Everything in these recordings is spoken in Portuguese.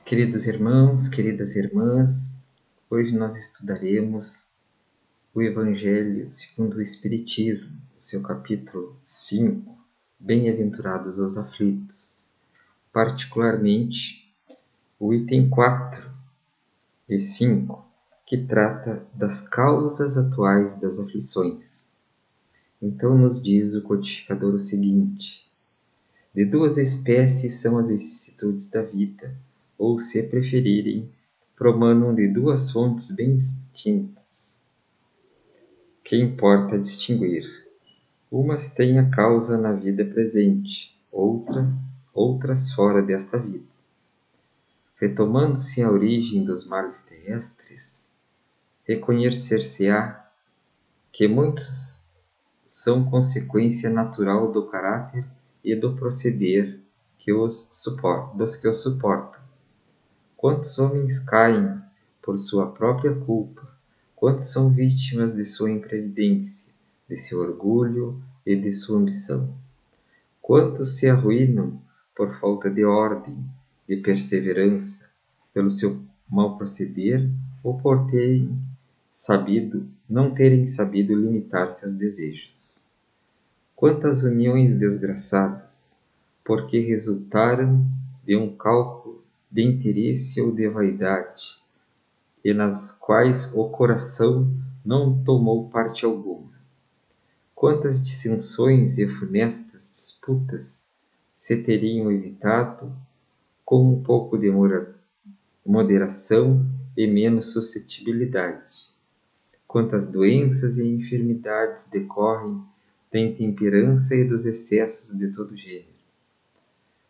Queridos irmãos, queridas irmãs, hoje nós estudaremos o Evangelho segundo o Espiritismo, seu capítulo 5, Bem-aventurados os aflitos, particularmente o item 4 e 5, que trata das causas atuais das aflições. Então nos diz o codificador o seguinte: de duas espécies são as vicissitudes da vida, ou, se preferirem, promanam de duas fontes bem distintas. Que importa distinguir? Umas têm a causa na vida presente, outras fora desta vida. Retomando-se a origem dos males terrestres, reconhecer-se-á que muitos são consequência natural do caráter e do proceder dos que os suportam. Quantos homens caem por sua própria culpa? Quantos são vítimas de sua imprevidência, de seu orgulho e de sua ambição? Quantos se arruinam por falta de ordem, de perseverança, pelo seu mau proceder ou por não terem sabido limitar seus desejos? Quantas uniões desgraçadas, porque resultaram de um cálculo de interesse ou de vaidade, e nas quais o coração não tomou parte alguma. Quantas dissensões e funestas disputas se teriam evitado com um pouco de moderação e menos suscetibilidade. Quantas doenças e enfermidades decorrem da intemperança e dos excessos de todo gênero.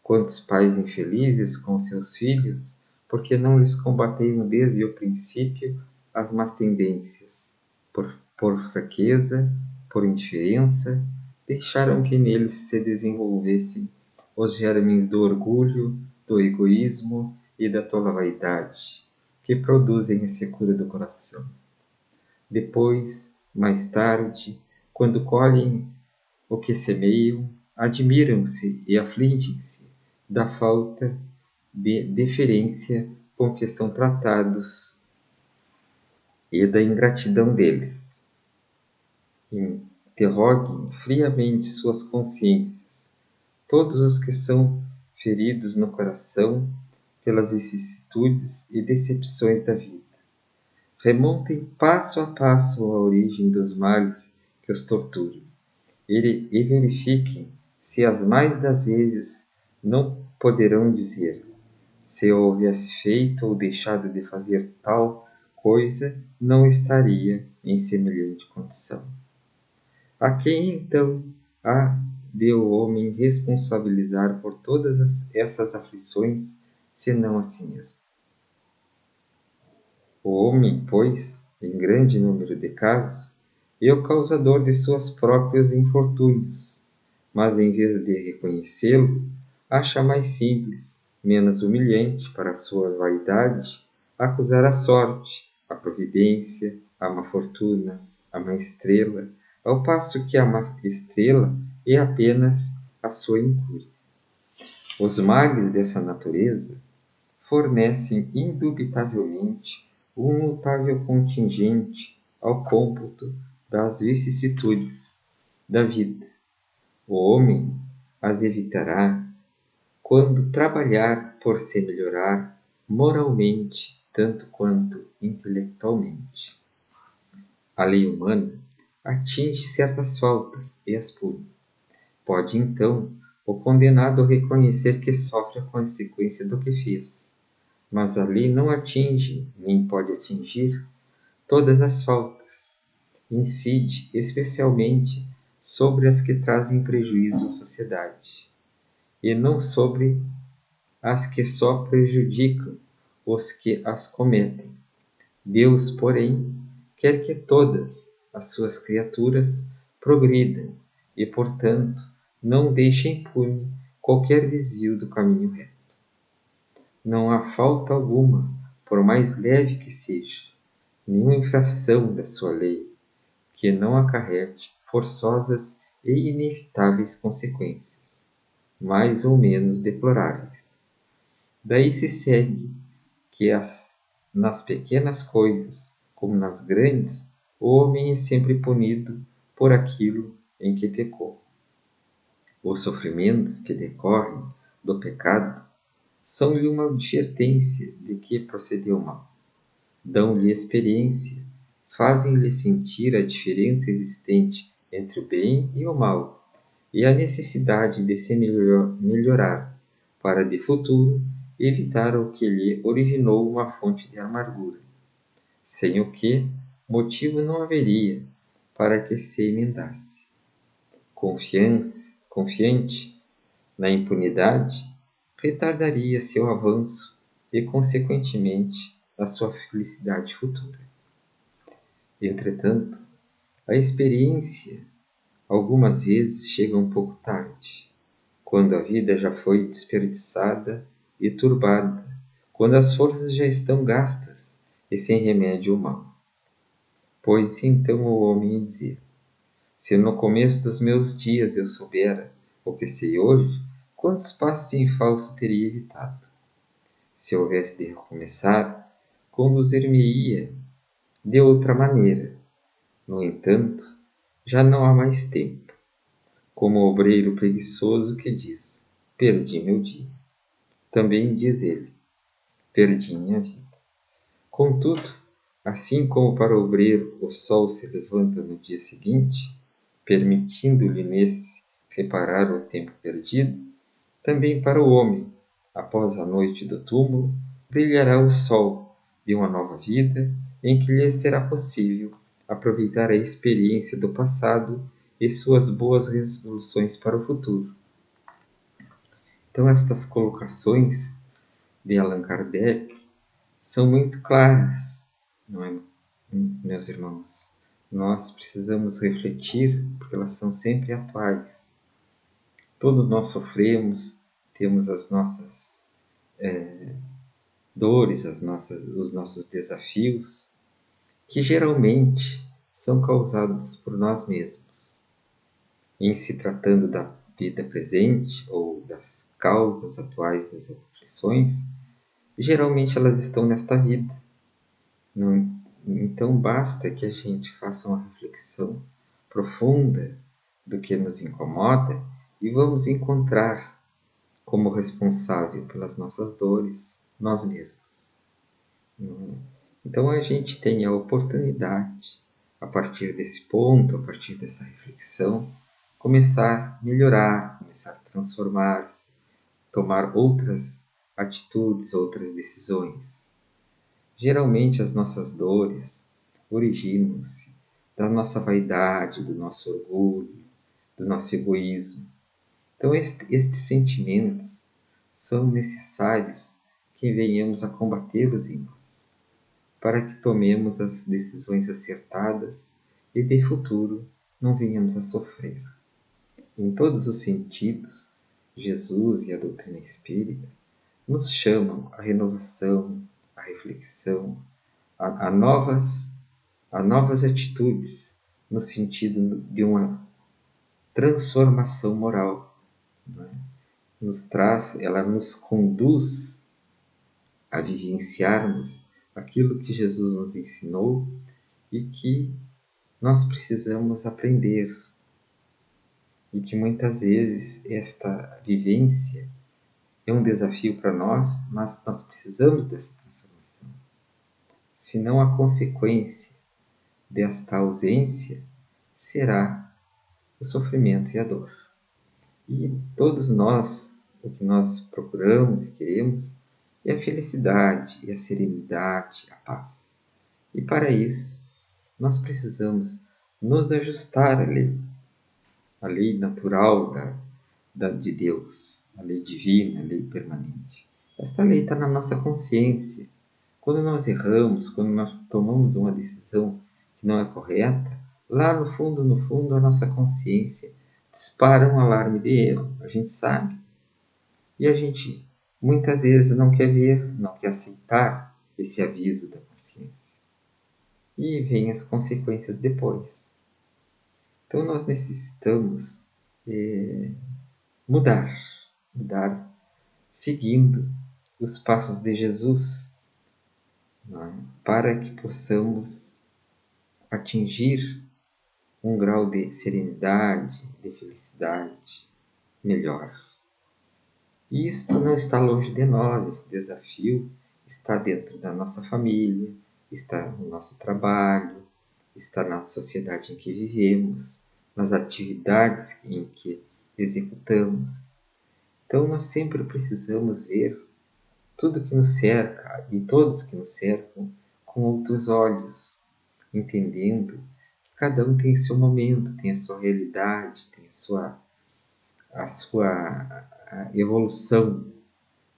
Quantos pais infelizes com seus filhos, porque não lhes combateram desde o princípio as más tendências, por fraqueza, por indiferença, deixaram que neles se desenvolvessem os germes do orgulho, do egoísmo e da tola vaidade, que produzem a secura do coração. Depois, mais tarde, quando colhem o que semeiam, admiram-se e afligem-se da falta de deferência com que são tratados e da ingratidão deles. Interroguem friamente suas consciências, todos os que são feridos no coração pelas vicissitudes e decepções da vida. Remontem passo a passo a origem dos males que os torturam e verifiquem se as mais das vezes não poderão dizer: se eu houvesse feito ou deixado de fazer tal coisa, não estaria em semelhante condição. A quem então há de o homem responsabilizar por todas essas aflições, senão a si mesmo? O homem, pois, em grande número de casos, é o causador de seus próprios infortúnios, mas em vez de reconhecê-lo, acha mais simples, menos humilhante para a sua vaidade, acusar a sorte, a providência, a má fortuna, a má estrela, ao passo que a má estrela é apenas a sua incúria. Os males dessa natureza fornecem indubitavelmente um notável contingente ao cômputo das vicissitudes da vida. O homem as evitará quando trabalhar por se melhorar moralmente tanto quanto intelectualmente. A lei humana atinge certas faltas e as pune. Pode então o condenado reconhecer que sofre a consequência do que fez, mas a lei não atinge, nem pode atingir, todas as faltas. Incide especialmente sobre as que trazem prejuízo à sociedade, e não sobre as que só prejudicam os que as cometem. Deus, porém, quer que todas as suas criaturas progridam e, portanto, não deixe impune qualquer desvio do caminho reto. Não há falta alguma, por mais leve que seja, nenhuma infração da sua lei, que não acarrete forçosas e inevitáveis consequências, mais ou menos deploráveis. Daí se segue que nas pequenas coisas, como nas grandes, o homem é sempre punido por aquilo em que pecou. Os sofrimentos que decorrem do pecado são-lhe uma advertência de que procedeu mal. Dão-lhe experiência, fazem-lhe sentir a diferença existente entre o bem e o mal, e a necessidade de se melhorar, para de futuro evitar o que lhe originou uma fonte de amargura, sem o que motivo não haveria para que se emendasse. Confiante na impunidade, retardaria seu avanço e, consequentemente, a sua felicidade futura. Entretanto, a experiência algumas vezes chega um pouco tarde, quando a vida já foi desperdiçada e turbada, quando as forças já estão gastas e sem remédio o mal. Pôs-se então o homem a dizer: se no começo dos meus dias eu soubera o que sei hoje, quantos passos em falso teria evitado? Se houvesse de recomeçar, conduzir-me-ia de outra maneira. No entanto, já não há mais tempo. Como o obreiro preguiçoso que diz: perdi meu dia. Também diz ele: perdi minha vida. Contudo, assim como para o obreiro o sol se levanta no dia seguinte, permitindo-lhe nesse reparar o tempo perdido, também para o homem, após a noite do túmulo, brilhará o sol de uma nova vida em que lhe será possível aproveitar a experiência do passado e suas boas resoluções para o futuro. Então, estas colocações de Allan Kardec são muito claras, não é, meus irmãos? Nós precisamos refletir, porque elas são sempre atuais. Todos nós sofremos, temos as nossas dores, os nossos desafios, que geralmente são causados por nós mesmos. Em se tratando da vida presente ou das causas atuais das aflições, geralmente elas estão nesta vida. Então basta que a gente faça uma reflexão profunda do que nos incomoda e vamos encontrar como responsável pelas nossas dores nós mesmos. Então a gente tem a oportunidade, a partir desse ponto, a partir dessa reflexão, começar a melhorar, começar a transformar-se, tomar outras atitudes, outras decisões. Geralmente as nossas dores originam-se da nossa vaidade, do nosso orgulho, do nosso egoísmo. Então estes sentimentos são necessários que venhamos a combatê-los em nós, para que tomemos as decisões acertadas e de futuro não venhamos a sofrer. Em todos os sentidos, Jesus e a doutrina espírita nos chamam à renovação, à reflexão, a novas atitudes, no sentido de uma transformação moral. Não é? Ela nos conduz a vivenciarmos aquilo que Jesus nos ensinou e que nós precisamos aprender. E que muitas vezes esta vivência é um desafio para nós, mas nós precisamos dessa transformação. Senão a consequência desta ausência será o sofrimento e a dor. E todos nós, o que nós procuramos e queremos é a felicidade, é a serenidade, a paz. E para isso, nós precisamos nos ajustar à lei natural de Deus, a lei divina, a lei permanente. Esta lei está na nossa consciência. Quando nós erramos, quando nós tomamos uma decisão que não é correta, lá no fundo, a nossa consciência dispara um alarme de erro. A gente sabe. E a gente muitas vezes não quer ver, não quer aceitar esse aviso da consciência. E vem as consequências depois. Então nós necessitamos mudar seguindo os passos de Jesus, não é? Para que possamos atingir um grau de serenidade, de felicidade melhor. E isto não está longe de nós, esse desafio está dentro da nossa família, está no nosso trabalho, está na sociedade em que vivemos, nas atividades em que executamos. Então nós sempre precisamos ver tudo que nos cerca e todos que nos cercam com outros olhos, entendendo que cada um tem o seu momento, tem a sua realidade, tem a sua evolução.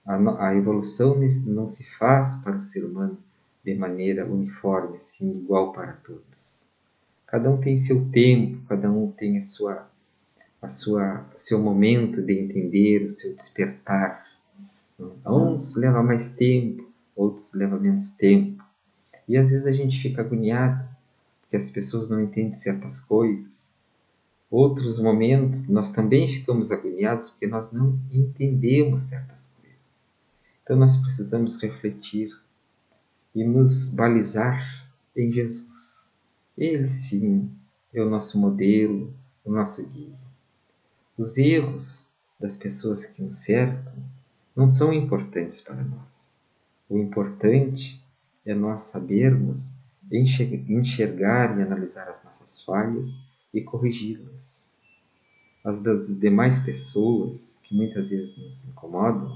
A evolução não se faz para o ser humano de maneira uniforme, assim, igual para todos. Cada um tem seu tempo, cada um tem seu momento de entender, o seu despertar. Uns leva mais tempo, outros leva menos tempo. E às vezes a gente fica agoniado, porque as pessoas não entendem certas coisas. Outros momentos nós também ficamos agoniados porque nós não entendemos certas coisas. Então nós precisamos refletir e nos balizar em Jesus. Ele sim é o nosso modelo, o nosso guia. Os erros das pessoas que nos cercam não são importantes para nós. O importante é nós sabermos enxergar e analisar as nossas falhas e corrigi-las. As das demais pessoas, que muitas vezes nos incomodam,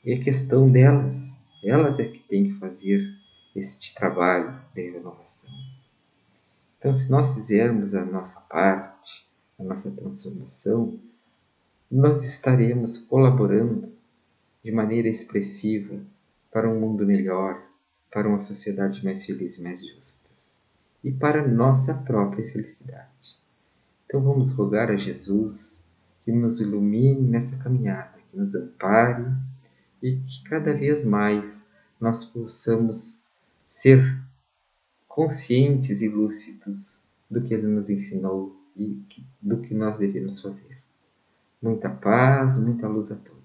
é questão delas. Elas é que têm que fazer este trabalho de renovação. Então, se nós fizermos a nossa parte, a nossa transformação, nós estaremos colaborando de maneira expressiva para um mundo melhor, para uma sociedade mais feliz e mais justa, e para a nossa própria felicidade. Então vamos rogar a Jesus que nos ilumine nessa caminhada, que nos ampare e que cada vez mais nós possamos ser conscientes e lúcidos do que Ele nos ensinou e do que nós devemos fazer. Muita paz, muita luz a todos.